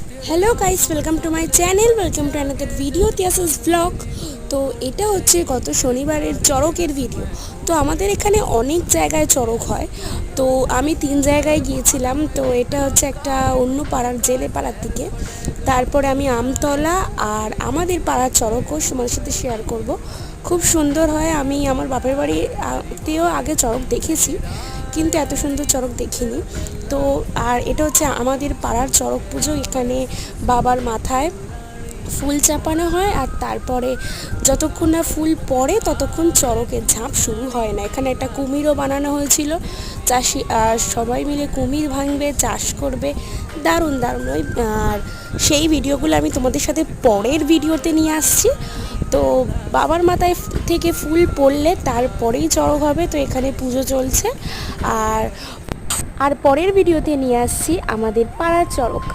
Hello guys, welcome to my channel, welcome to another video তিয়াসেস vlog. তো এটা হচ্ছে গত শনিবারের চড়কের ভিডিও। তো আমাদের এখানে অনেক জায়গায় চড়ক হয়। তো আমি 3 জায়গায় গিয়েছিলাম। তো এটা হচ্ছে একটা অন্য পাড়ার, জেলে পাড়ার দিকে। তারপরে আমি আমতলা আর আমাদের পাড়ার চড়কও তোমার সাথে শেয়ার করব। খুব সুন্দর হয়। আমি আমার বাপের বাড়িতেও আগে চড়ক দেখেছি, কিন্তু এত সুন্দর চড়ক দেখিনি। তো আর এটা হচ্ছে আমাদের পাড়ার চড়ক পুজো। এখানে বাবার মাথায় ফুল চাপানো হয়, আর তারপরে যতক্ষণ না ফুল পড়ে ততক্ষণ চড়কের ঝাঁপ শুরু হয় না। এখানে একটা কুমিরও বানানো হয়েছিল। চাষি সবাই মিলে কুমির ভাঙবে, চাষ করবে, দারুণ দারুণ। আর সেই ভিডিওগুলো আমি তোমাদের সাথে পরের ভিডিওতে নিয়ে আসছি। তো বাবার মাথায় থেকে ফুল পড়লে তারপরেই চড়ক হবে। তো এখানে পুজো চলছে। আর আর পরের ভিডিওতে নিয়ে আসছি আমাদের পাড়ার চড়ক।